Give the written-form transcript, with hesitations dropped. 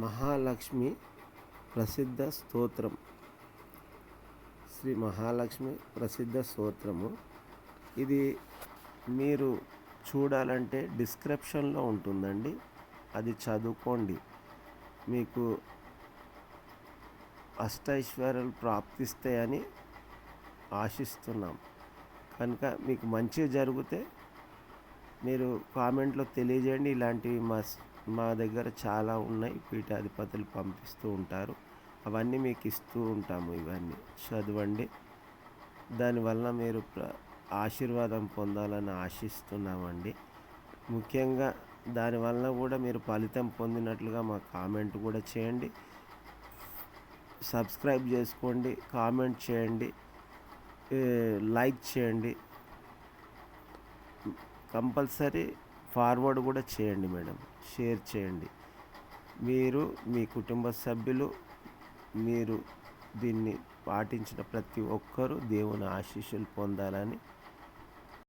మహాలక్ష్మి ప్రసిద్ధ స్తోత్రం. శ్రీ మహాలక్ష్మి ప్రసిద్ధ స్తోత్రము. ఇది మీరు చూడాలంటే డిస్క్రిప్షన్లో ఉంటుందండి, అది చదువుకోండి. మీకు అష్టైశ్వర్యాలు ప్రాప్తిస్తాయని ఆశిస్తున్నాం. కనుక మీకు మంచి జరిగితే మీరు కామెంట్లో తెలియజేయండి. ఇలాంటివి మా దగ్గర చాలా ఉన్నాయి. పీఠాధిపతులు పంపిస్తూ ఉంటారు, అవన్నీ మీకు ఇస్తూ ఉంటాము. ఇవన్నీ చదవండి, దానివల్ల మీరు ఆశీర్వాదం పొందాలని ఆశిస్తున్నామండి. ముఖ్యంగా దానివల్ల కూడా మీరు ఫలితం పొందినట్లుగా మా కామెంట్ కూడా చేయండి. సబ్స్క్రైబ్ చేసుకోండి, కామెంట్ చేయండి, లైక్ చేయండి, కంపల్సరీ ఫార్వర్డ్ కూడా చేయండి మేడం, షేర్ చేయండి. మీరు మీ కుటుంబ సభ్యులు మీరు దీన్ని పాటించిన ప్రతి ఒక్కరూ దేవుని ఆశీస్సులు పొందాలని